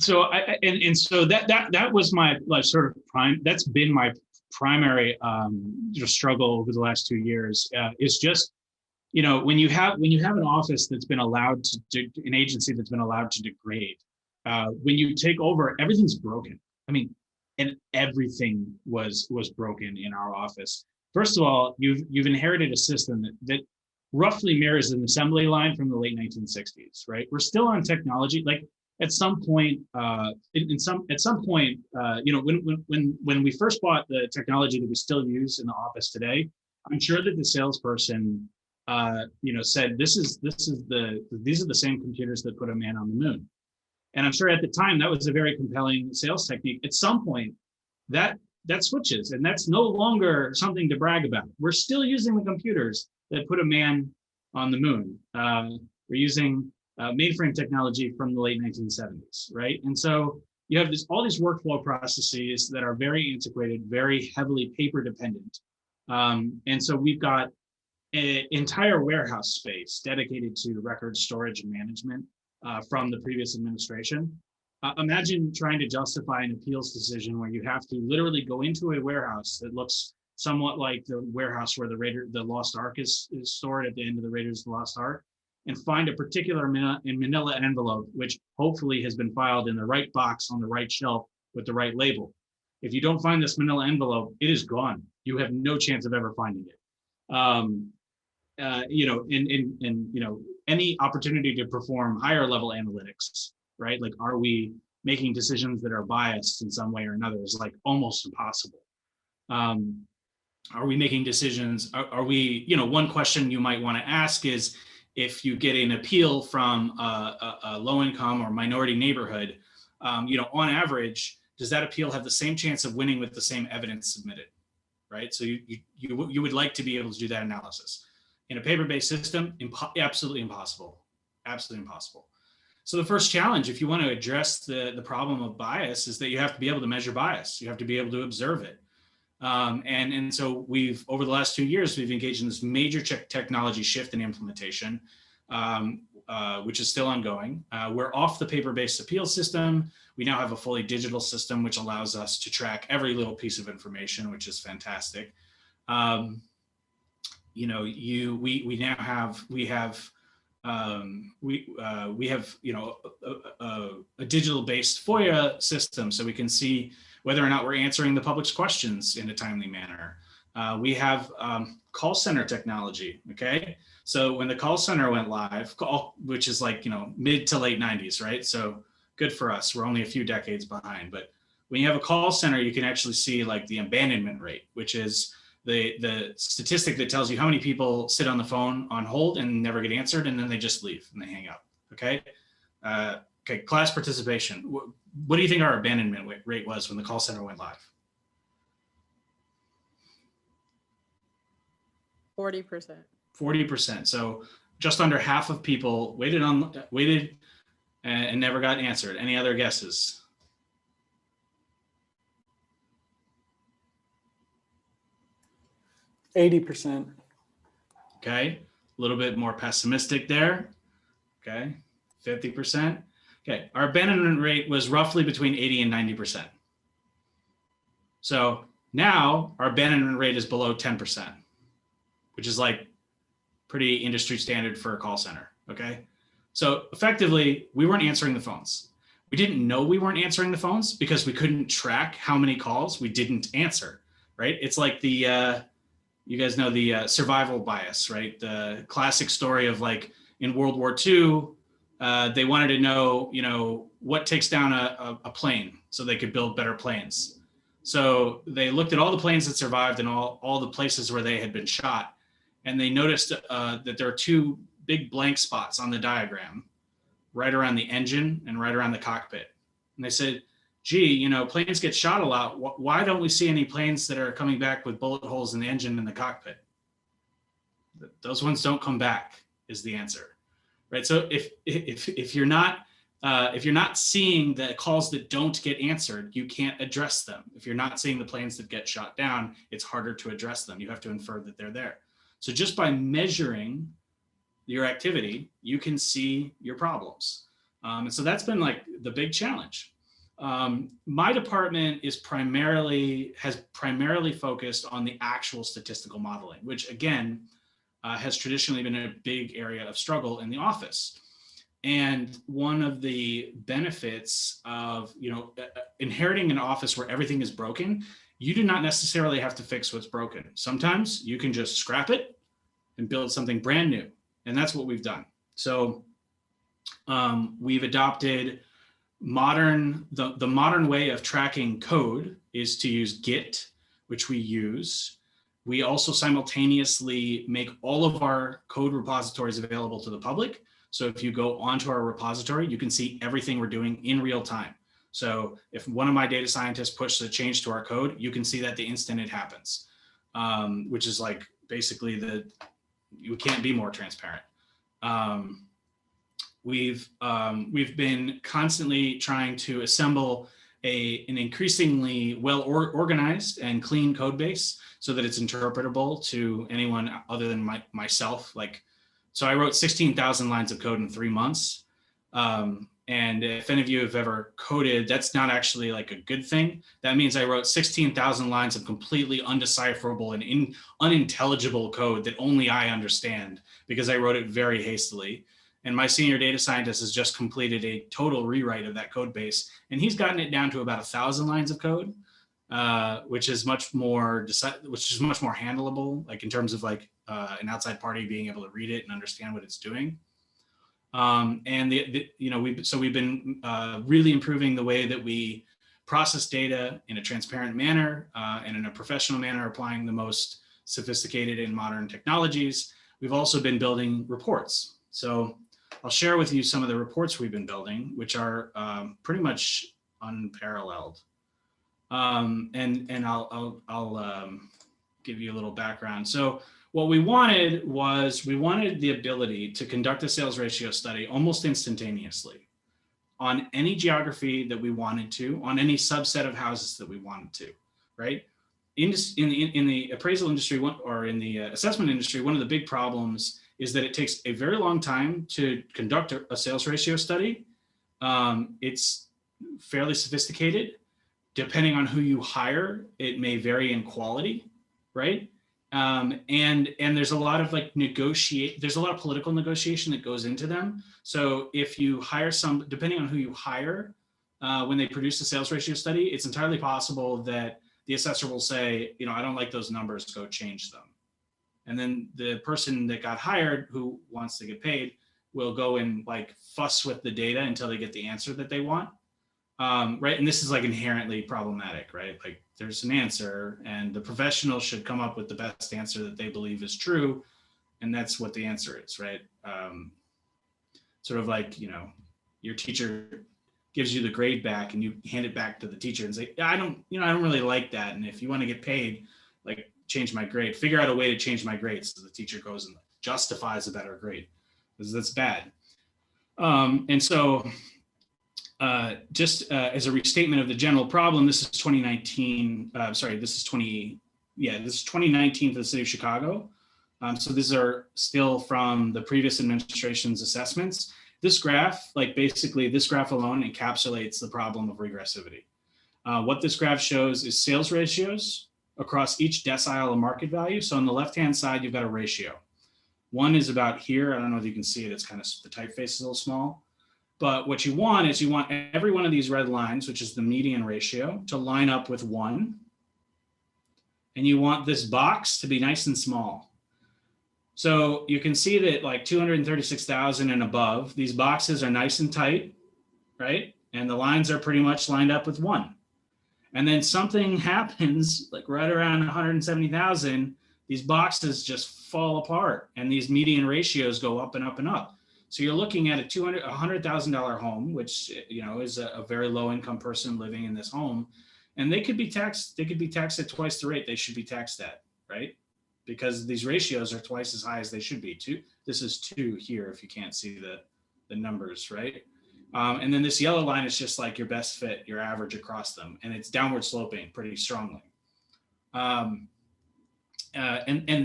So so that was my like sort of that's been my primary struggle over the last 2 years, is just, when you have an office that's been allowed to do, an agency that's been allowed to degrade, when you take over, everything's broken. I mean, and everything was broken in our office. First of all, you've inherited a system that roughly mirrors an assembly line from the late 1960s, right? We're still on technology. Like at some point, when we first bought the technology that we still use in the office today, I'm sure that the salesperson, said, these are the same computers that put a man on the moon. And I'm sure at the time that was a very compelling sales technique. At some point, that switches, and that's no longer something to brag about. We're still using the computers that put a man on the moon. We're using mainframe technology from the late 1970s, right? And so you have all these workflow processes that are very antiquated, very heavily paper dependent. And so we've got an entire warehouse space dedicated to record storage and management from the previous administration. Imagine trying to justify an appeals decision where you have to literally go into a warehouse that looks somewhat like the warehouse where the Lost Ark is stored at the end of the Raiders of the Lost Ark, and find a particular manila envelope, which hopefully has been filed in the right box on the right shelf with the right label. If you don't find this manila envelope, it is gone. You have no chance of ever finding it. Any opportunity to perform higher level analytics, right? Like, are we making decisions that are biased in some way or another is like almost impossible. Are we making decisions? Are we, one question you might want to ask is, if you get an appeal from a low income or minority neighborhood, on average, does that appeal have the same chance of winning with the same evidence submitted, right? So you would like to be able to do that analysis. In a paper-based system, absolutely impossible, absolutely impossible. So the first challenge, if you want to address the problem of bias, is that you have to be able to measure bias. You have to be able to observe it. And so over the last 2 years, we've engaged in this major technology shift and implementation, which is still ongoing. We're off the paper-based appeal system. We now have a fully digital system, which allows us to track every little piece of information, which is fantastic. We now have a digital-based FOIA system, so we can see whether or not we're answering the public's questions in a timely manner. We have call center technology. Okay, so when the call center went live, which is like mid to late 90s, right? So good for us. We're only a few decades behind. But when you have a call center, you can actually see like the abandonment rate, which is the statistic that tells you how many people sit on the phone on hold and never get answered, and then they just leave and they hang up. Okay. Okay. Class participation. What do you think our abandonment rate was when the call center went live? 40%. 40%. So just under half of people waited and never got answered. Any other guesses? 80%. Okay, a little bit more pessimistic there. Okay, 50%. Okay, our abandonment rate was roughly between 80 and 90%. So now our abandonment rate is below 10%, which is like pretty industry standard for a call center. Okay, so effectively, we weren't answering the phones. We didn't know we weren't answering the phones because we couldn't track how many calls we didn't answer, right? It's like the you guys know the survival bias, right? The classic story of like in World War II, they wanted to know, what takes down a plane so they could build better planes. So they looked at all the planes that survived and all the places where they had been shot. And they noticed that there are two big blank spots on the diagram, right around the engine and right around the cockpit. And they said, gee, planes get shot a lot. Why don't we see any planes that are coming back with bullet holes in the engine and the cockpit? Those ones don't come back is the answer, right? So if you're not seeing the calls that don't get answered, you can't address them. If you're not seeing the planes that get shot down, it's harder to address them. You have to infer that they're there. So just by measuring your activity, you can see your problems. And so that's been like the big challenge. My department has primarily focused on the actual statistical modeling, which again has traditionally been a big area of struggle in the office. And one of the benefits of inheriting an office where everything is broken, you do not necessarily have to fix what's broken. Sometimes you can just scrap it and build something brand new, and that's what we've done. So we've adopted the modern way of tracking code is to use Git, which we use. We also simultaneously make all of our code repositories available to the public. So if you go onto our repository, you can see everything we're doing in real time. So if one of my data scientists pushes a change to our code, you can see that the instant it happens, which is like basically you can't be more transparent. We've been constantly trying to assemble an increasingly well organized and clean code base so that it's interpretable to anyone other than myself. So I wrote 16,000 lines of code in 3 months. And if any of you have ever coded, that's not actually like a good thing. That means I wrote 16,000 lines of completely undecipherable and unintelligible code that only I understand because I wrote it very hastily. And my senior data scientist has just completed a total rewrite of that code base, and he's gotten it down to about 1,000 lines of code, which is much more handleable, like in terms of like an outside party being able to read it and understand what it's doing. And we've been really improving the way that we process data in a transparent manner and in a professional manner, applying the most sophisticated and modern technologies. We've also been building reports. So I'll share with you some of the reports we've been building, which are pretty much unparalleled. And I'll give you a little background. So what we wanted was the ability to conduct a sales ratio study almost instantaneously on any geography that we wanted to, on any subset of houses that we wanted to, right? In the appraisal industry or in the assessment industry, one of the big problems is that it takes a very long time to conduct a sales ratio study. It's fairly sophisticated. Depending on who you hire, it may vary in quality, right? And there's a lot of there's a lot of political negotiation that goes into them. So if you hire depending on who you hire, when they produce a sales ratio study, it's entirely possible that the assessor will say, I don't like those numbers, go change them. And then the person that got hired who wants to get paid will go and fuss with the data until they get the answer that they want. Right. And this is inherently problematic, right? There's an answer and the professional should come up with the best answer that they believe is true. And that's what the answer is, right? Your teacher gives you the grade back and you hand it back to the teacher and say, I don't really like that. And if you want to get paid, change my grade, figure out a way to change my grade. So the teacher goes and justifies a better grade because that's bad. And so just as a restatement of the general problem, this is 2019. This is 2019 for the city of Chicago. So these are still from the previous administration's assessments. This graph, basically this graph alone encapsulates the problem of regressivity. What this graph shows is sales ratios across each decile of market value. So on the left-hand side, you've got a ratio. One is about here. I don't know if you can see it. It's kind of, the typeface is a little small. But what you want is every one of these red lines, which is the median ratio, to line up with 1. And you want this box to be nice and small. So you can see that 236,000 and above, these boxes are nice and tight, right? And the lines are pretty much lined up with 1. And then something happens right around 170,000, these boxes just fall apart and these median ratios go up and up and up. So you're looking at a $100,000 home, which is a very low income person living in this home, and they could be taxed at twice the rate they should be taxed at, right? Because these ratios are twice as high as they should be. This is 2 here if you can't see the numbers, right? And then this yellow line is just your best fit, your average across them, and it's downward sloping pretty strongly. And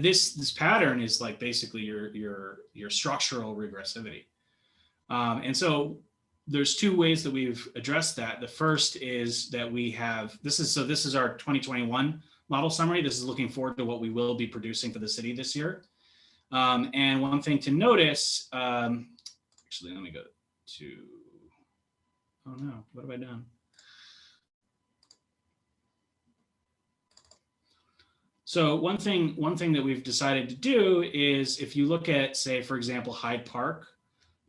this pattern is basically your structural regressivity. And so there's two ways that we've addressed that. The first is that we have, this is our 2021 model summary. This is looking forward to what we will be producing for the city this year. And one thing to notice, actually, let me go to, oh no, what have I done? So one thing that we've decided to do is, if you look at, say, for example, Hyde Park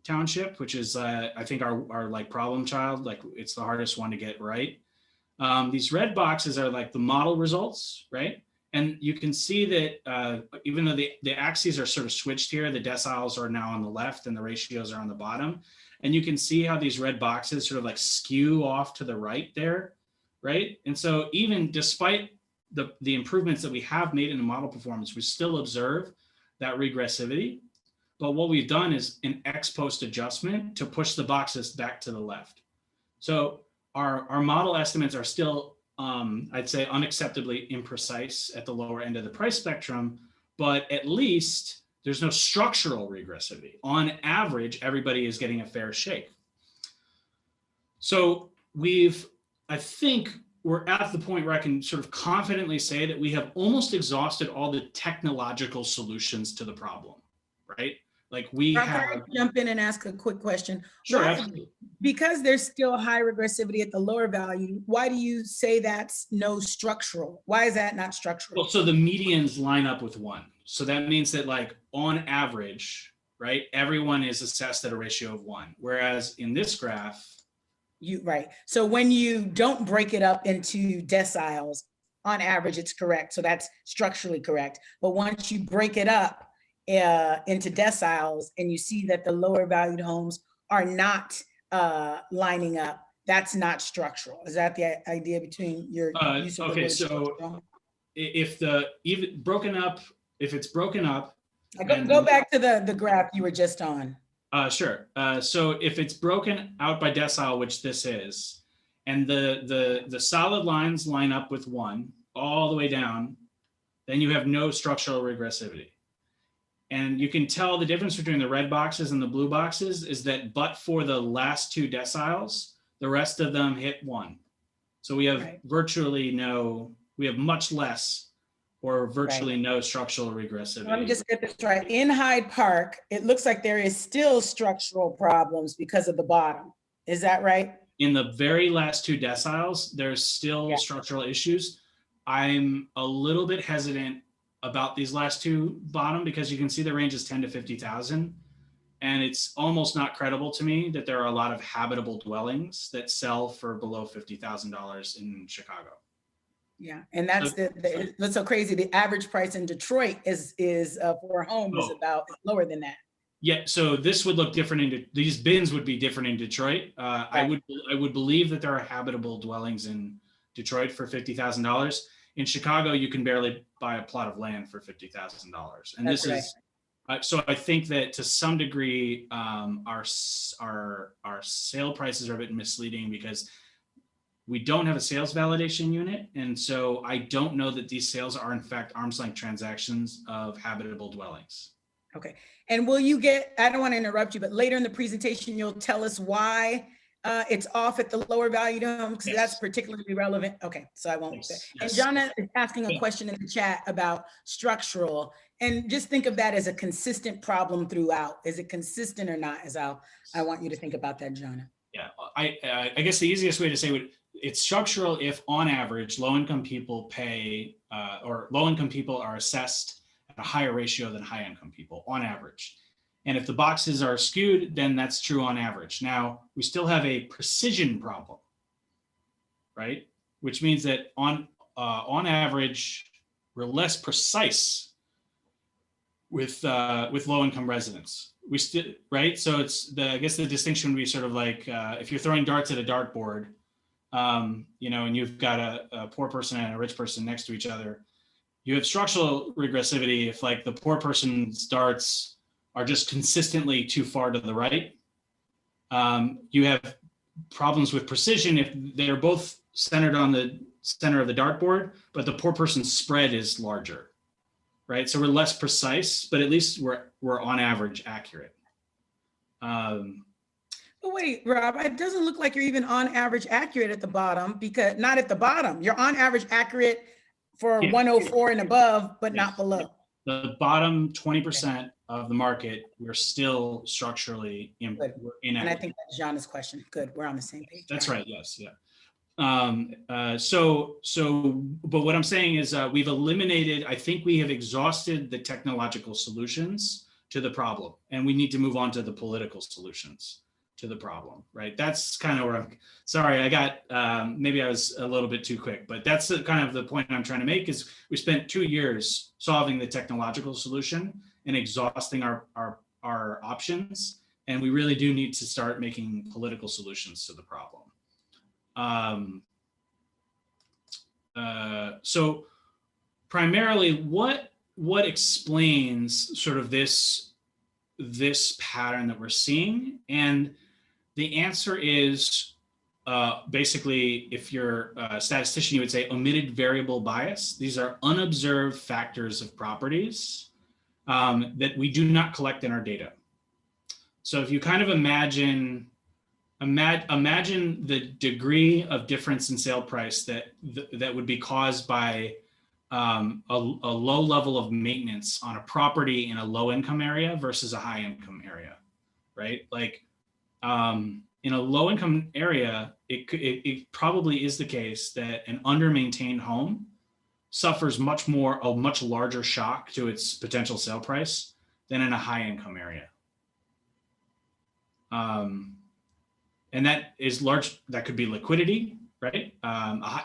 Township, which is, I think our like problem child, like it's the hardest one to get right. These red boxes are like the model results, right? And you can see that even though the axes are sort of switched here, the deciles are now on the left and the ratios are on the bottom. And you can see how these red boxes sort of like skew off to the right there, right? And so even despite the improvements that we have made in the model performance, we still observe that regressivity. But what we've done is an ex post adjustment to push the boxes back to the left. So our model estimates are still, I'd say, unacceptably imprecise at the lower end of the price spectrum, but at least there's no structural regressivity. On average, everybody is getting a fair shake. So I think we're at the point where I can sort of confidently say that we have almost exhausted all the technological solutions to the problem, right? Like we have. Can I jump in and ask a quick question? Sure, Why, absolutely. because there's still high regressivity at the lower value, why do you say that's no structural? Why is that not structural? Well, so the medians line up with 1. So that means that, like, on average, right, everyone is assessed at a ratio of 1. Whereas in this graph, Right. So when you don't break it up into deciles, on average, it's correct. So that's structurally correct. But once you break it up into deciles and you see that the lower valued homes are not lining up, that's not structural. Is that the idea between your use of okay, the word so structural? if it's broken up, Go back to the graph you were just on. Sure. So if it's broken out by decile, which this is, and the solid lines line up with 1 all the way down, then you have no structural regressivity. And you can tell the difference between the red boxes and the blue boxes is that, but for the last 2 deciles, the rest of them hit 1. So we have virtually no, we have much less or virtually no structural regressivity. Let me just get this right. In Hyde Park, it looks like there is still structural problems because of the bottom. Is that right? In the very last 2 deciles, there's still structural issues. I'm a little bit hesitant about these last 2 bottom, because you can see the range is 10 to 50,000. And it's almost not credible to me that there are a lot of habitable dwellings that sell for below $50,000 in Chicago. Yeah, and that's that's so crazy. The average price in Detroit is for a home is about lower than that. Yeah, so this would look different these bins would be different in Detroit. Right. I would believe that there are habitable dwellings in Detroit for $50,000. In Chicago, you can barely buy a plot of land for $50,000, and this is. So I think that to some degree, our sale prices are a bit misleading because we don't have a sales validation unit. And so I don't know that these sales are in fact arm's length transactions of habitable dwellings. Okay. And will you get, I don't want to interrupt you, but later in the presentation, you'll tell us why it's off at the lower value home, because that's particularly relevant. Okay, so I won't. Yes. And Jonna is asking a question in the chat about structural, and just think of that as a consistent problem throughout. Is it consistent or not? I want you to think about that, Jonna. Yeah, I guess the easiest way to say it's structural if on average low-income people pay or low-income people are assessed at a higher ratio than high-income people on average. And if the boxes are skewed, then that's true on average. Now, we still have a precision problem, right? Which means that on average, we're less precise with low-income residents. We still, right? So I guess the distinction would be sort of like if you're throwing darts at a dartboard, and you've got a poor person and a rich person next to each other, you have structural regressivity if, like, the poor person's darts are just consistently too far to the right. You have problems with precision if they're both centered on the center of the dartboard, but the poor person's spread is larger, right? So we're less precise, but at least we're on average accurate. But wait, Rob, it doesn't look like you're even on average accurate at the bottom, because not at the bottom. You're on average accurate for Yeah. 104 and above, but Yes. not below. The bottom 20% of the market, we're still structurally Good. we're And I inequitable. think that's Jana's question. Good, we're on the same page. That's All right. Yes. Yeah. But what I'm saying is we've eliminated, I think we have exhausted the technological solutions to the problem, and we need to move on to the political solutions to the problem, right? That's kind of where I'm, sorry, I got, maybe I was a little bit too quick, but that's the kind of the point I'm trying to make is we spent 2 years solving the technological solution and exhausting our options. And we really do need to start making political solutions to the problem. So primarily what explains sort of this pattern that we're seeing? And the answer is basically, if you're a statistician, you would say omitted variable bias. These are unobserved factors of properties that we do not collect in our data. So if you kind of imagine the degree of difference in sale price that would be caused by a low level of maintenance on a property in a low income area versus a high income area, right? Like in a low income area, it probably is the case that an under maintained home suffers a much larger shock to its potential sale price than in a high income area. And that is large, that could be liquidity, right?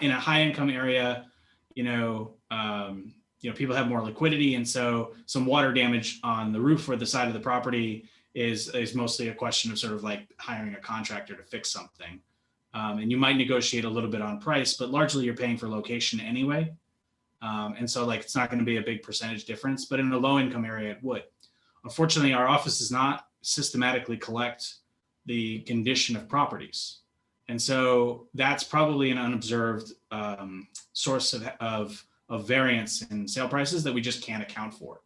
In a high income area, people have more liquidity. And so some water damage on the roof or the side of the property is mostly a question of sort of like hiring a contractor to fix something. And you might negotiate a little bit on price, but largely you're paying for location anyway. And so like, it's not going to be a big percentage difference, but in a low income area, it would. Unfortunately, our office does not systematically collect the condition of properties. And so that's probably an unobserved source of variance in sale prices that we just can't account for.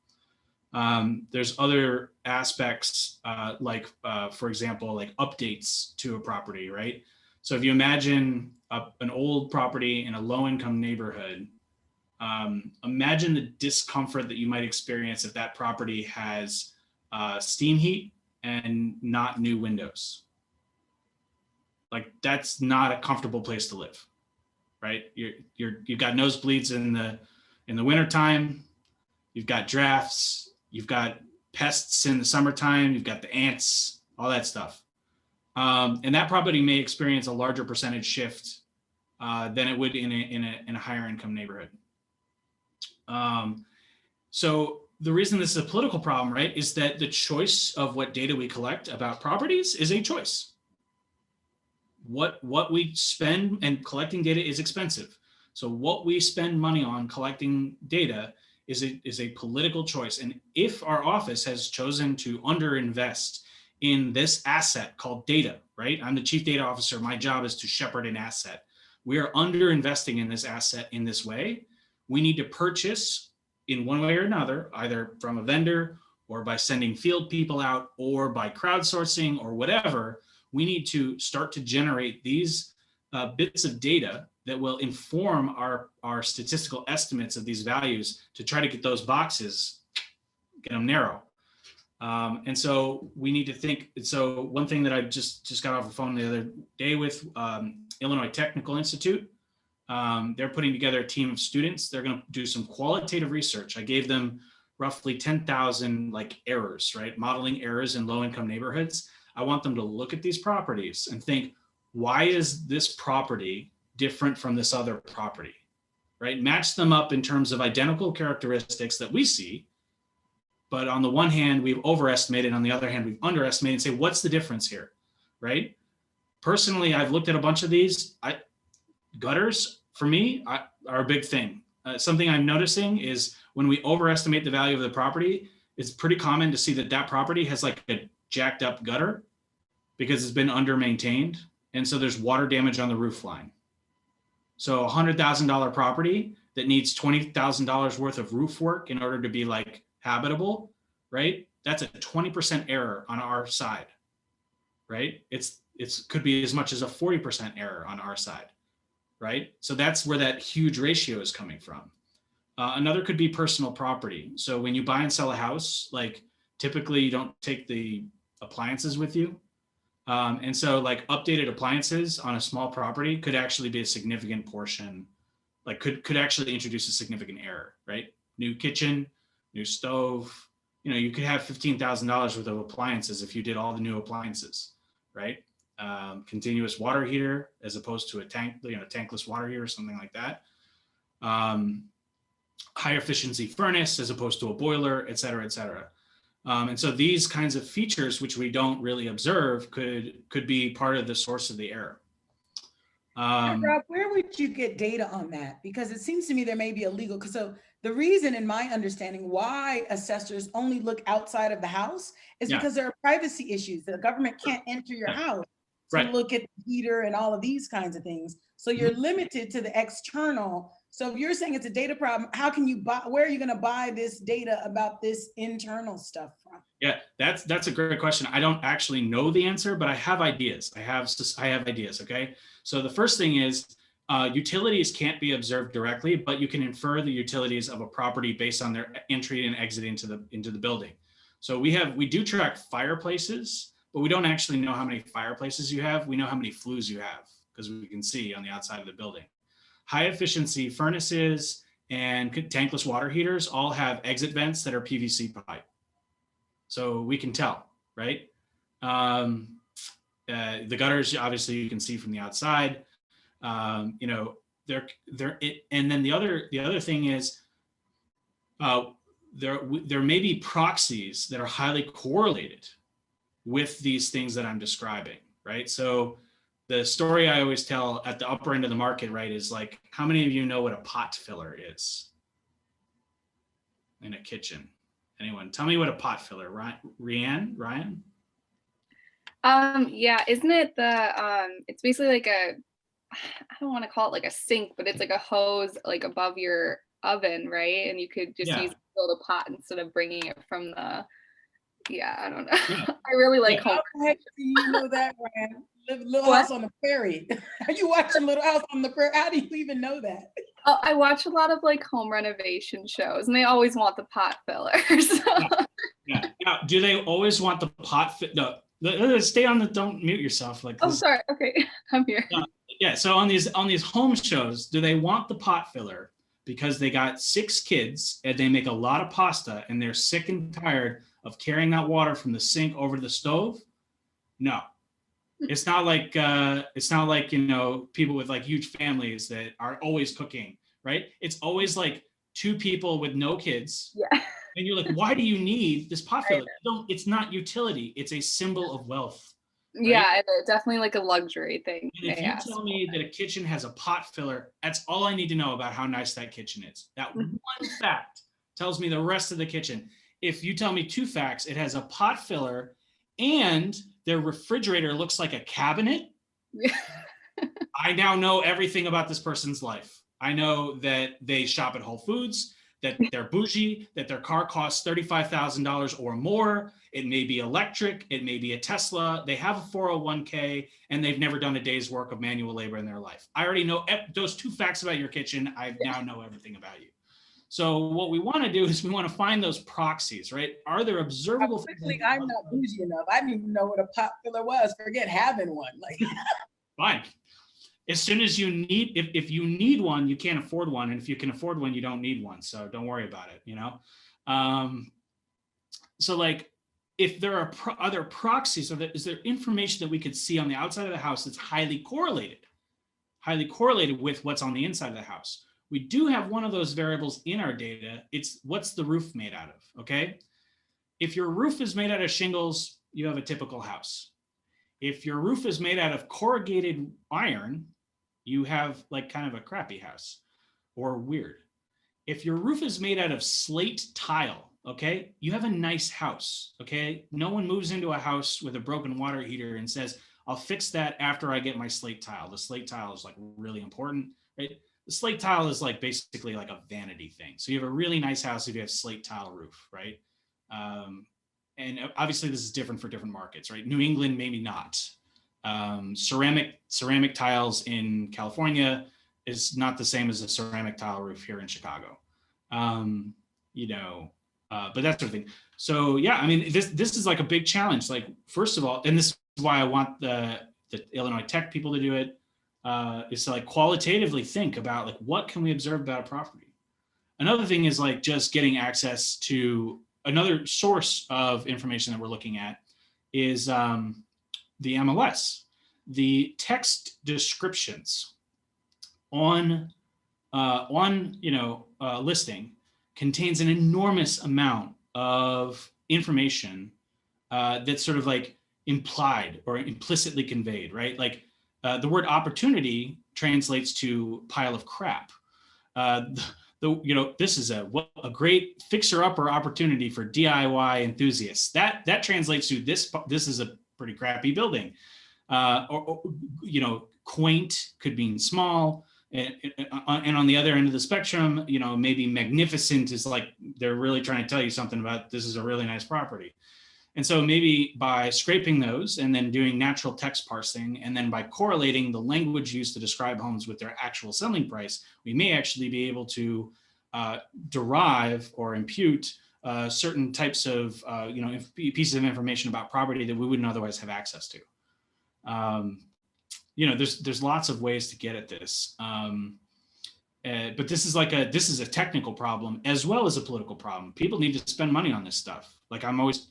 There's other aspects for example, like updates to a property, right? So if you imagine an old property in a low income neighborhood, imagine the discomfort that you might experience if that property has steam heat and not new windows. Like that's not a comfortable place to live, right? You've got nosebleeds in the wintertime, you've got drafts, you've got pests in the summertime, you've got the ants, all that stuff. And that property may experience a larger percentage shift than it would in a higher income neighborhood. So the reason this is a political problem, right, is that the choice of what data we collect about properties is a choice. What we spend, and collecting data is expensive. So what we spend money on collecting data is a political choice. And if our office has chosen to underinvest in this asset called data, right? I'm the chief data officer. My job is to shepherd an asset. We are underinvesting in this asset in this way. We need to purchase in one way or another, either from a vendor or by sending field people out or by crowdsourcing or whatever. We need to start to generate these bits of data that will inform our statistical estimates of these values to try to get those boxes, get them narrow. And so we need to think. So one thing that I just got off the phone the other day with Illinois Technical Institute, they're putting together a team of students. They're going to do some qualitative research. I gave them roughly 10,000 like errors, right? Modeling errors in low income neighborhoods. I want them to look at these properties and think, why is this property different from this other property, right? Match them up in terms of identical characteristics that we see. But on the one hand, we've overestimated. On the other hand, we've underestimated, and say, what's the difference here, right? Personally, I've looked at a bunch of these. Gutters, for me, are a big thing. Something I'm noticing is when we overestimate the value of the property, it's pretty common to see that property has like a jacked up gutter because it's been under maintained. And so there's water damage on the roof line. So a $100,000 property that needs $20,000 worth of roof work in order to be like habitable, right? That's a 20% error on our side. right? Could be as much as a 40% error on our side, right? So that's where that huge ratio is coming from. Another could be personal property. So when you buy and sell a house, like typically you don't take the appliances with you. And so like updated appliances on a small property could actually be a significant portion, like could actually introduce a significant error, right? New kitchen, new stove, you could have $15,000 worth of appliances if you did all the new appliances, right? Continuous water heater as opposed to a tankless water heater, something like that. High efficiency furnace as opposed to a boiler, et cetera, et cetera. And so these kinds of features, which we don't really observe, could be part of the source of the error. Rob, where would you get data on that? Because it seems to me there may be a legal, so the reason in my understanding why assessors only look outside of the house is because there are privacy issues. The government can't enter your house to look at the heater and all of these kinds of things. So you're limited to the external. So if you're saying it's a data problem, how can you buy, where are you going to buy this data about this internal stuff from? Yeah, that's a great question. I don't actually know the answer, but I have ideas. I have ideas. Okay. So the first thing is utilities can't be observed directly, but you can infer the utilities of a property based on their entry and exit into the building. So we do track fireplaces, but we don't actually know how many fireplaces you have. We know how many flues you have because we can see on the outside of the building. High efficiency furnaces and tankless water heaters all have exit vents that are PVC pipe. So we can tell, right? The gutters, obviously you can see from the outside. And then the other thing is there may be proxies that are highly correlated with these things that I'm describing, right? So the story I always tell at the upper end of the market, right, is like, how many of you know what a pot filler is in a kitchen? Anyone? Tell me what a pot filler, Ryan? Yeah, isn't it it's basically like I don't want to call it like a sink, but it's like a hose like above your oven, right? And you could just use a little pot instead of bringing it from the, I don't know. Yeah. I really like home. How the heck do you know that, Ryan? Little House on the Prairie. Are you watching Little House on the Prairie? How do you even know that? I watch a lot of like home renovation shows, and they always want the pot filler. So. Yeah. Now, do they always want the pot? No, stay on the. Don't mute yourself. Like. Oh, sorry. Okay, I'm here. Yeah. So on these home shows, do they want the pot filler because they got 6 kids and they make a lot of pasta and they're sick and tired of carrying that water from the sink over to the stove? No. It's not like people with like huge families that are always cooking, right? It's always like 2 people with no kids. Yeah. And you're like, why do you need this pot filler? It's not utility. It's a symbol of wealth. Right? Yeah, it's definitely like a luxury thing. And if you tell me that a kitchen has a pot filler, that's all I need to know about how nice that kitchen is. That one fact tells me the rest of the kitchen. If you tell me 2 facts, it has a pot filler and their refrigerator looks like a cabinet, I now know everything about this person's life. I know that they shop at Whole Foods, that they're bougie, that their car costs $35,000 or more. It may be electric, it may be a Tesla. They have a 401k, and they've never done a day's work of manual labor in their life. I already know those 2 facts about your kitchen. I now know everything about you. So what we want to do is we want to find those proxies, right? Are there observable? I'm not bougie enough. I didn't even know what a pot filler was. Forget having one. Like, fine. As soon as you need, if you need one, you can't afford one, and if you can afford one, you don't need one. So don't worry about it. So like, if there are other proxies, is there information that we could see on the outside of the house that's highly correlated with what's on the inside of the house? We do have one of those variables in our data. It's what's the roof made out of, okay? If your roof is made out of shingles, you have a typical house. If your roof is made out of corrugated iron, you have like kind of a crappy house or weird. If your roof is made out of slate tile, okay, you have a nice house, okay? No one moves into a house with a broken water heater and says, I'll fix that after I get my slate tile. The slate tile is like really important, right? The slate tile is like basically like a vanity thing. So you have a really nice house if you have slate tile roof, right? and obviously this is different for different markets, right? New England, maybe not. Ceramic tiles in California is not the same as a ceramic tile roof here in Chicago. But that sort of thing. So yeah, I mean, this is like a big challenge. Like, first of all, and this is why I want the Illinois Tech people to do it, is to like qualitatively think about like, what can we observe about a property? Another thing is like just getting access to another source of information that we're looking at is the MLS. The text descriptions on listing contains an enormous amount of information that's sort of like implied or implicitly conveyed, right? Like the word opportunity translates to pile of crap. This is a great fixer-upper opportunity for DIY enthusiasts. That translates to this is a pretty crappy building. Quaint could mean small. And on the other end of the spectrum, maybe magnificent is like they're really trying to tell you something about this is a really nice property. And so maybe by scraping those and then doing natural text parsing, and then by correlating the language used to describe homes with their actual selling price, we may actually be able to derive or impute certain types of pieces of information about property that we wouldn't otherwise have access to. There's lots of ways to get at this. But this is a technical problem as well as a political problem. People need to spend money on this stuff. Like I'm always,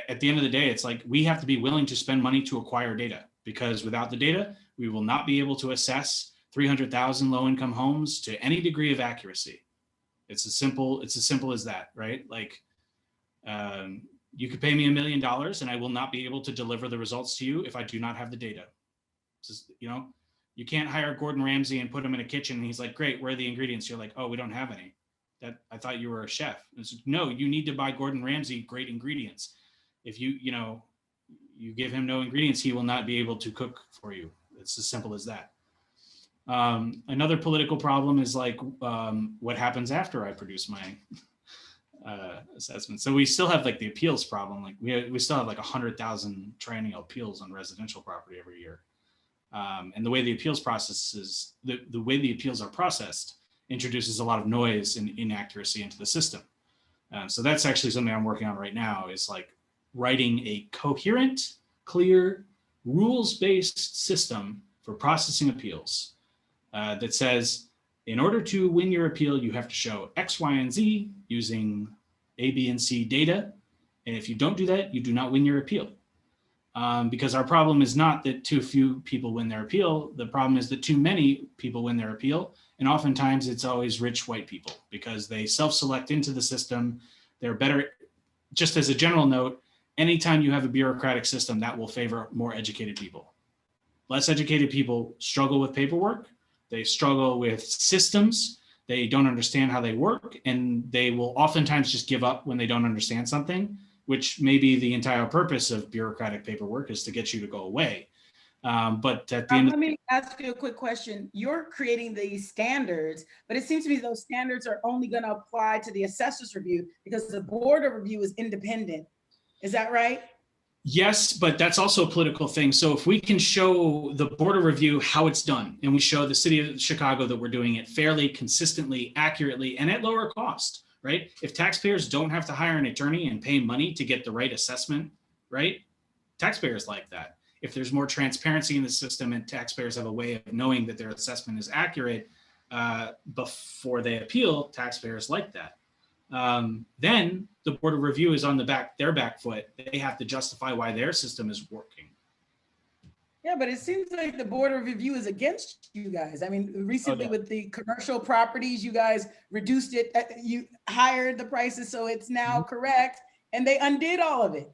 at the end of the day, it's like we have to be willing to spend money to acquire data, because without the data, we will not be able to assess 300,000 low-income homes to any degree of accuracy. It's as simple as that, right? Like, you could pay me $1 million and I will not be able to deliver the results to you if I do not have the data. Just, you can't hire Gordon Ramsay and put him in a kitchen and he's like, great, where are the ingredients? You're like, oh, we don't have any. That I thought you were a chef. It's, no, you need to buy Gordon Ramsay great ingredients. If you give him no ingredients, he will not be able to cook for you. It's as simple as that. Another political problem is like what happens after I produce my assessment. So we still have like the appeals problem. Like we still have like 100,000 triennial appeals on residential property every year. And the way the appeals process is, the way the appeals are processed introduces a lot of noise and inaccuracy into the system. So that's actually something I'm working on right now, is like writing a coherent, clear, rules-based system for processing appeals that says, in order to win your appeal, you have to show X, Y, and Z using A, B, and C data. And if you don't do that, you do not win your appeal. Because our problem is not that too few people win their appeal. The problem is that too many people win their appeal. And oftentimes it's always rich white people, because they self-select into the system. They're better. Just as a general note, anytime you have a bureaucratic system, that will favor more educated people. Less educated people struggle with paperwork. They struggle with systems. They don't understand how they work. And they will oftentimes just give up when they don't understand something, which may be the entire purpose of bureaucratic paperwork, is to get you to go away. But at the end, let me ask you a quick question. You're creating these standards, but it seems to me those standards are only going to apply to the assessor's review, because the board of review is independent. Is that right? yes, but that's also a political thing. So if we can show the board of review how it's done, and we show the city of Chicago that we're doing it fairly, consistently, accurately, and at lower cost, right? If taxpayers don't have to hire an attorney and pay money to get the right assessment, right? Taxpayers like that. If there's more transparency in the system and taxpayers have a way of knowing that their assessment is accurate before they appeal, taxpayers like that. Then the board of review is on their back foot. They have to justify why their system is working. Yeah, but it seems like the board of review is against you guys. I mean, recently with the commercial properties, you guys reduced it, you hired the prices, so it's now correct, and they undid all of it.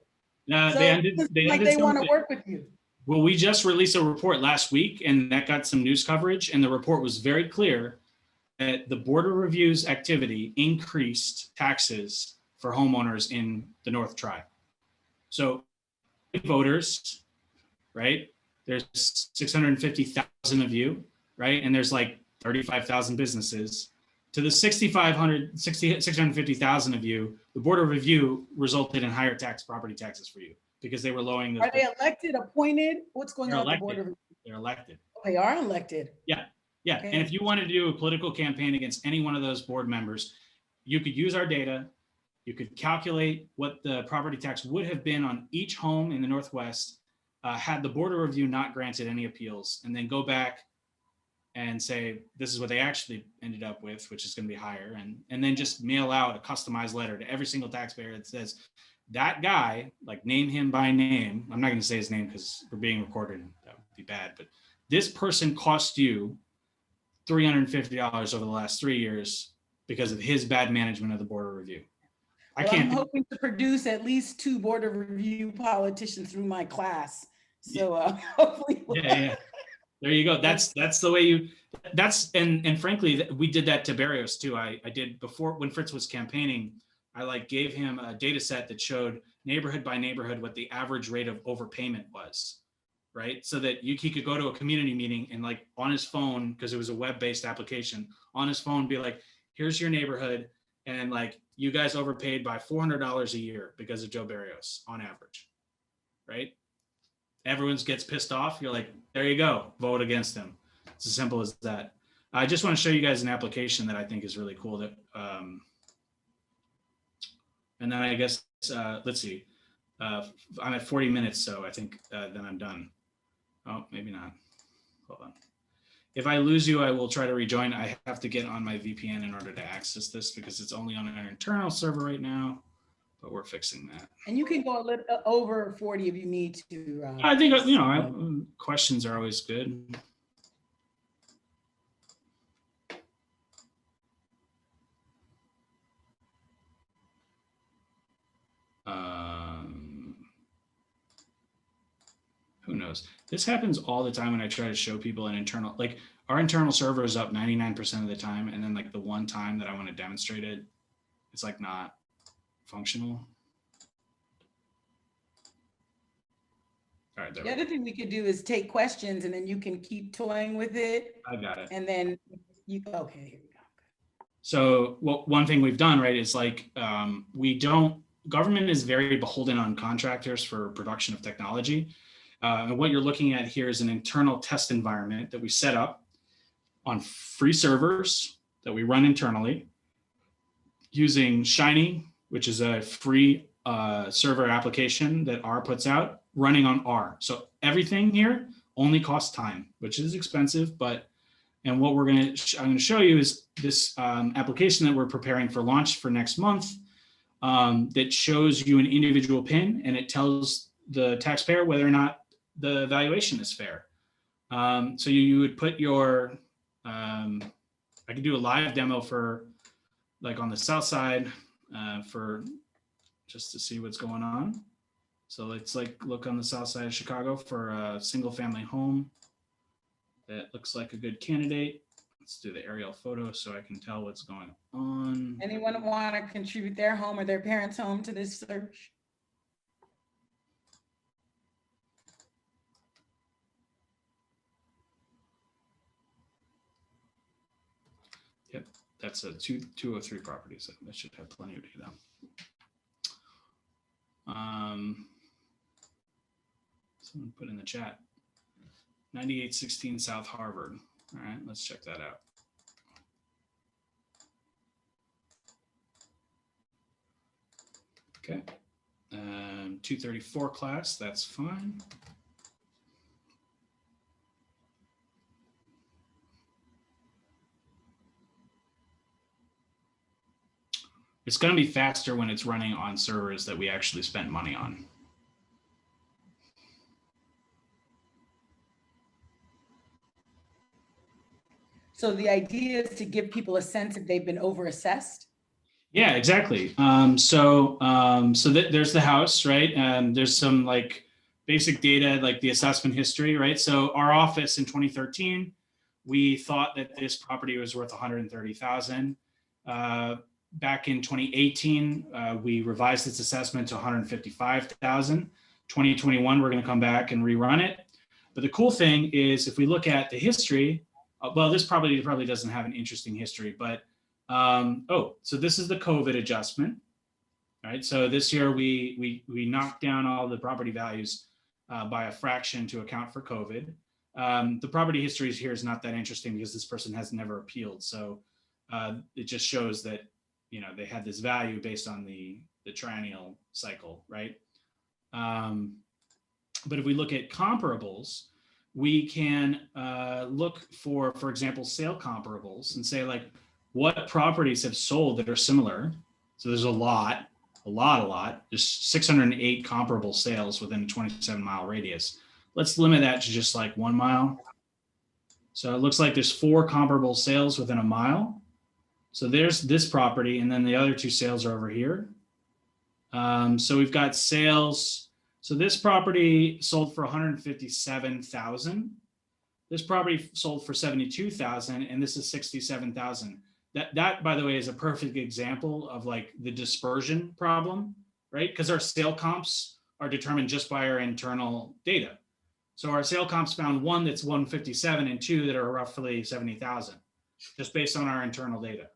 So they want to work with you. Well, we just released a report last week, and that got some news coverage, and the report was very clear that the board of review's activity increased taxes for homeowners in the North Tri. So voters, right? There's 650,000 of you, right? And there's like 35,000 businesses. To the 650,000 of you, the Board of Review resulted in higher property taxes for you because they were lowering. Are they elected, appointed? What's going on with the Board of Review? They're elected. Oh, they are elected. Yeah. Yeah. Okay. And if you want to do a political campaign against any one of those board members, you could use our data. You could calculate what the property tax would have been on each home in the Northwest had the Board of Review not granted any appeals, and then go back and say, this is what they actually ended up with, which is going to be higher. And then just mail out a customized letter to every single taxpayer that says, that guy, like name him by name. I'm not going to say his name because we're being recorded. That would be bad. But this person cost you $350 over the last 3 years because of his bad management of the Board of Review. I'm hoping to produce at least 2 Board of Review politicians through my class. So hopefully. Yeah. There you go. That's the way and frankly, we did that to Barrios too. I did before when Fritz was campaigning, I gave him a data set that showed neighborhood by neighborhood what the average rate of overpayment was, right? So that he could go to a community meeting and on his phone, because it was a web-based application, on his phone be like, here's your neighborhood. And you guys overpaid by $400 a year because of Joe Barrios on average, right? Everyone gets pissed off. You're like, there you go, vote against him. It's as simple as that. I just want to show you guys an application that I think is really cool. And then I guess, let's see, I'm at 40 minutes, so I think then I'm done. Oh, maybe not. Hold on. If I lose you, I will try to rejoin. I have to get on my VPN in order to access this because it's only on an internal server right now, but we're fixing that. And you can go a little over 40 if you need to. I think, questions are always good. Who knows? This happens all the time when I try to show people an internal, our internal server is up 99% of the time. And then the one time that I want to demonstrate it, it's not functional. All right. The other thing we could do is take questions and then you can keep toying with it. I got it. And then okay, here we go. So one thing we've done, right, is government is very beholden on contractors for production of technology. And what you're looking at here is an internal test environment that we set up on free servers that we run internally using Shiny, which is a free server application that R puts out, running on R. So everything here only costs time, which is expensive, and what I'm going to show you is this application that we're preparing for launch for next month that shows you an individual PIN, and it tells the taxpayer whether or not the valuation is fair. So you would put your, I could do a live demo for on the south side for just to see what's going on. So let's look on the south side of Chicago for a single family home that looks like a good candidate. Let's do the aerial photo so I can tell what's going on. Anyone want to contribute their home or their parents' home to this search? Yep, that's a 203 properties. That should have plenty of data. Someone put in the chat, 9816 South Harvard. All right, let's check that out. Okay, 234 class, that's fine. It's going to be faster when it's running on servers that we actually spent money on. So the idea is to give people a sense that they've been overassessed? Yeah, exactly. So there's the house, right? There's some basic data, like the assessment history, right? So our office in 2013, we thought that this property was worth 130,000. Back in 2018, we revised its assessment to 155,000. 2021, we're going to come back and rerun it. But the cool thing is, if we look at the history, well, this probably doesn't have an interesting history, but So this is the COVID adjustment. All right, so this year we knocked down all the property values by a fraction to account for COVID. The property history here is not that interesting because this person has never appealed. So it just shows that, you know, they had this value based on the triennial cycle, right? But if we look at comparables, we can look for example, sale comparables and say, like, what properties have sold that are similar? So there's a lot. There's 608 comparable sales within a 27-mile radius. Let's limit that to just like 1 mile. So it looks like there's 4 comparable sales within a mile. So there's this property, and then the other 2 sales are over here. So we've got sales. So this property sold for 157,000. This property sold for 72,000, and this is 67,000. That, by the way, is a perfect example of like the dispersion problem, right? Because our sale comps are determined just by our internal data. So our sale comps found 1 that's 157 and 2 that are roughly 70,000, just based on our internal data,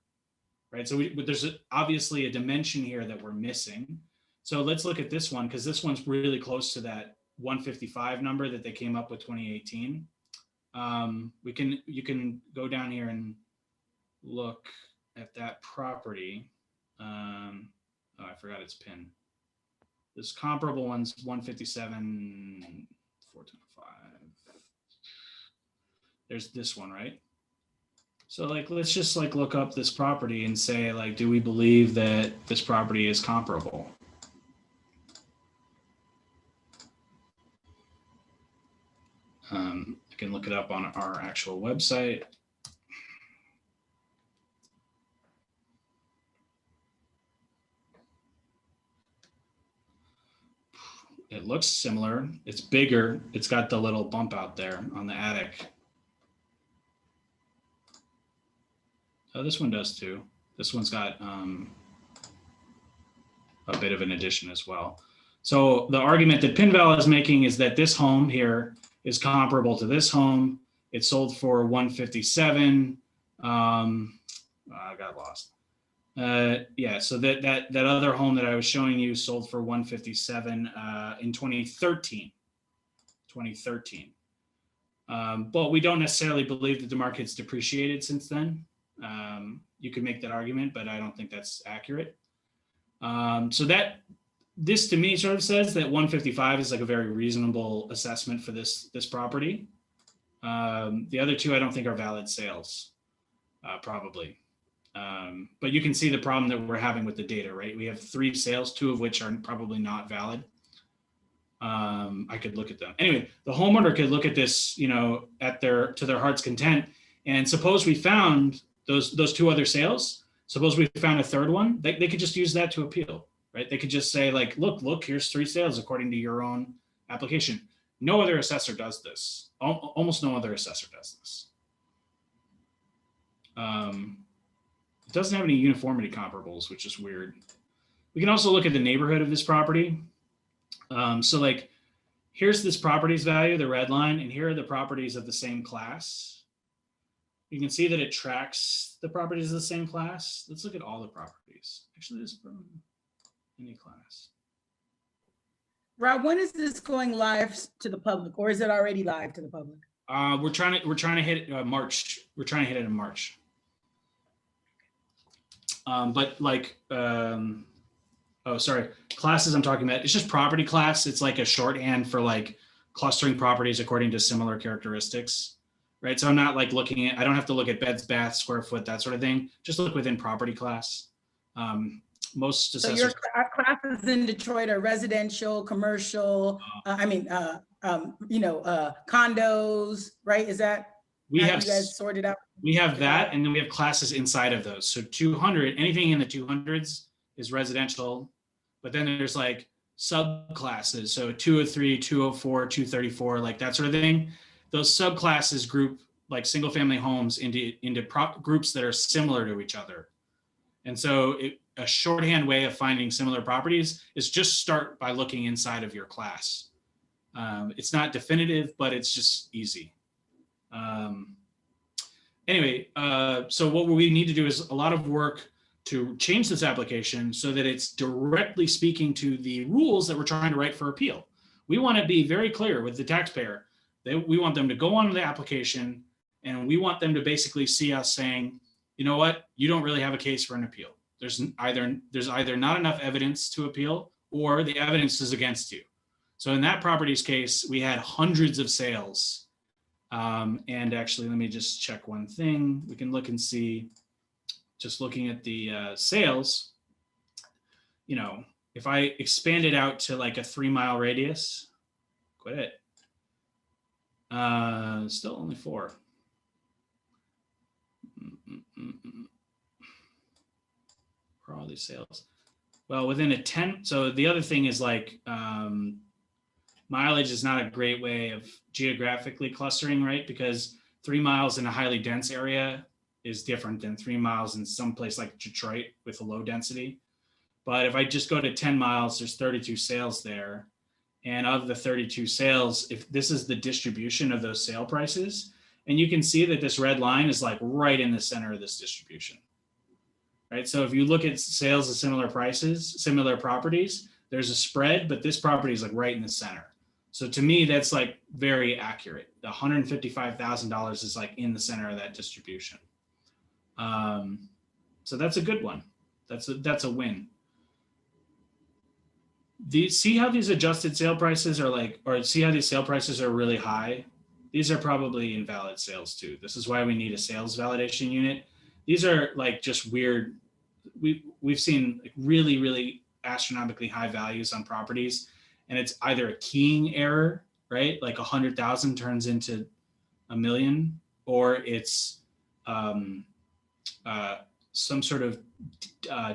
right? So there's obviously a dimension here that we're missing. So let's look at this one, because this one's really close to that 155 number that they came up with 2018. You can go down here and look at that property. Oh, I forgot its pin. This comparable one's 157, 425. There's this one, right? So like, let's just like look up this property and say, like, do we believe that this property is comparable? I can look it up on our actual website. It looks similar. It's bigger. It's got the little bump out there on the attic. Oh, this one does too. This one's got a bit of an addition as well. So the argument that Pinval is making is that this home here is comparable to this home. It sold for 157. I got lost. Yeah, so that other home that I was showing you sold for 157 in 2013. But we don't necessarily believe that the market's depreciated since then. You could make that argument, but I don't think that's accurate. So this to me sort of says that 155 is like a very reasonable assessment for this property. The other 2 I don't think are valid sales, probably. But you can see the problem that we're having with the data, right? We have 3 sales, 2 of which are probably not valid. I could look at them. Anyway, the homeowner could look at this, you know, to their heart's content. And suppose we found those 2 other sales. Suppose we found a 3rd one. They could just use that to appeal, right? They could just say, like, look, here's 3 sales according to your own application. No other assessor does this. Almost no other assessor does this. It doesn't have any uniformity comparables, which is weird. We can also look at the neighborhood of this property. So like, here's this property's value, the red line, and here are the properties of the same class. You can see that it tracks the properties of the same class. Let's look at all the properties. Actually, this is from any class. Rob, when is this going live to the public, or is it already live to the public? We're trying to hit March. We're trying to hit it in March. But like, classes I'm talking about, it's just property class. It's like a shorthand for like clustering properties according to similar characteristics, right? So I'm not like I don't have to look at beds, baths, square foot, that sort of thing. Just look within property class. Most assessors. So your classes in Detroit are residential, commercial, condos, right? Is that you guys sorted out? We have that, and then we have classes inside of those. So 200, anything in the 200s is residential, but then there's like subclasses. So 203, 204, 234, like that sort of thing. Those subclasses group like single family homes into groups that are similar to each other. And so a shorthand way of finding similar properties is just start by looking inside of your class. It's not definitive, but it's just easy. anyway, so what we need to do is a lot of work to change this application so that it's directly speaking to the rules that we're trying to write for appeal. We want to be very clear with the taxpayer that we want them to go on the application, and we want them to basically see us saying, you know what, you don't really have a case for an appeal. There's either not enough evidence to appeal, or the evidence is against you. So in that property's case, we had hundreds of sales. And actually, let me just check one thing. We can look and see, just looking at the sales, you know, if I expand it out to like a 3-mile radius, quit it. Still only 4. Where are all these sales? Well, within a 10, so the other thing is like, mileage is not a great way of geographically clustering, right? Because 3 miles in a highly dense area is different than 3 miles in some place like Detroit with a low density. But if I just go to 10 miles, there's 32 sales there. And of the 32 sales, if this is the distribution of those sale prices, and you can see that this red line is like right in the center of this distribution, right? So if you look at sales of similar prices, similar properties, there's a spread, but this property is like right in the center. So to me, that's like very accurate. The $155,000 is like in the center of that distribution. So that's a good one. That's a win. See how these adjusted sale prices are like, or see how these sale prices are really high? These are probably invalid sales too. This is why we need a sales validation unit. These are like just weird. We've seen like really, really astronomically high values on properties, and it's either a keying error, right? Like 100,000 turns into $1 million, or it's some sort of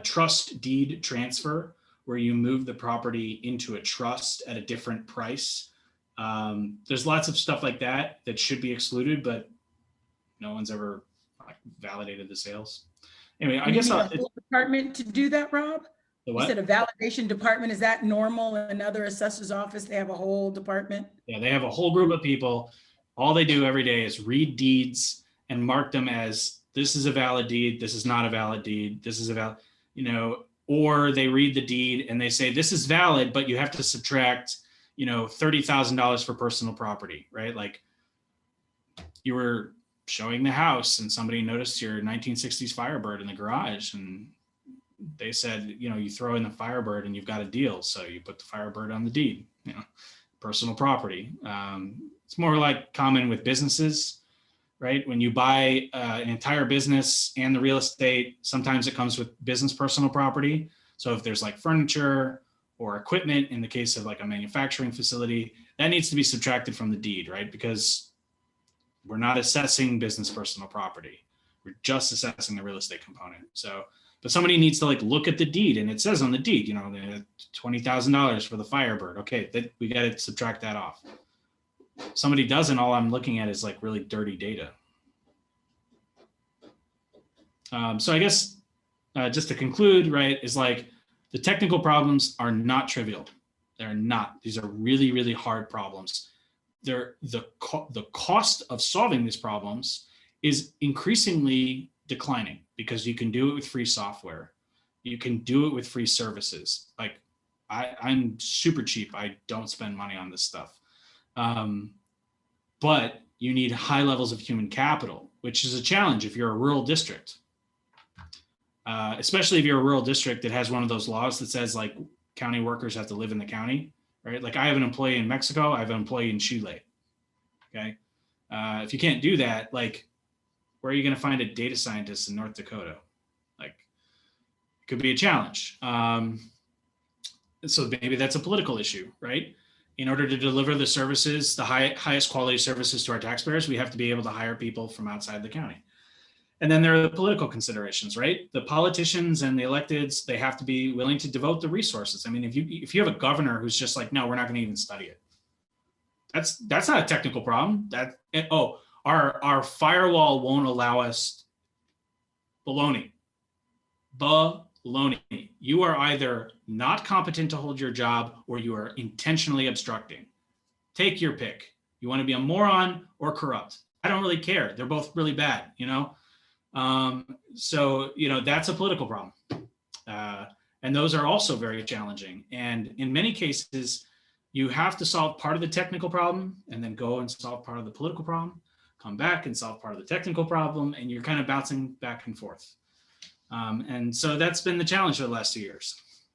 trust deed transfer where you move the property into a trust at a different price. There's lots of stuff like that that should be excluded, but no one's ever like validated the sales. Anyway, I guess a whole department to do that, Rob? The what? You said a validation department. Is that normal in another assessor's office? They have a whole department? Yeah, they have a whole group of people. All they do every day is read deeds and mark them as this is a valid deed, this is not a valid deed, this is a valid, you know, or they read the deed and they say this is valid, but you have to subtract, you know, $30,000 for personal property, right? Like you were showing the house and somebody noticed your 1960s Firebird in the garage, and they said, you know, you throw in the Firebird and you've got a deal. So you put the Firebird on the deed, you know, personal property. It's more like common with businesses, right? When you buy an entire business and the real estate, sometimes it comes with business personal property. So if there's like furniture or equipment, in the case of like a manufacturing facility, that needs to be subtracted from the deed, right? Because we're not assessing business personal property. We're just assessing the real estate component. So, but somebody needs to like look at the deed, and it says on the deed, you know, $20,000 for the Firebird. Okay, that we got to subtract that off. Somebody doesn't, all I'm looking at is like really dirty data. So I guess just to conclude, right, is like the technical problems are not trivial. They're not. These are really, really hard problems. The cost of solving these problems is increasingly declining because you can do it with free software. You can do it with free services. Like I'm super cheap. I don't spend money on this stuff. But you need high levels of human capital, which is a challenge if you're a rural district. Especially if you're a rural district that has one of those laws that says like county workers have to live in the county, right? Like I have an employee in Mexico, I have an employee in Chile, okay? If you can't do that, like where are you gonna find a data scientist in North Dakota? Like it could be a challenge. So maybe that's a political issue, right? In order to deliver the services, the highest quality services to our taxpayers, we have to be able to hire people from outside the county. And then there are the political considerations, right? The politicians and the electeds, they have to be willing to devote the resources. I mean, if you have a governor who's just like, no, we're not going to even study it. That's not a technical problem. Our firewall won't allow us. Baloney. You are either not competent to hold your job or you are intentionally obstructing. Take your pick. You want to be a moron or corrupt. I don't really care. They're both really bad, you know? So, you know, that's a political problem. And those are also very challenging. And in many cases, you have to solve part of the technical problem and then go and solve part of the political problem, come back and solve part of the technical problem, and you're kind of bouncing back and forth. And so that's been the challenge for the last 2 years.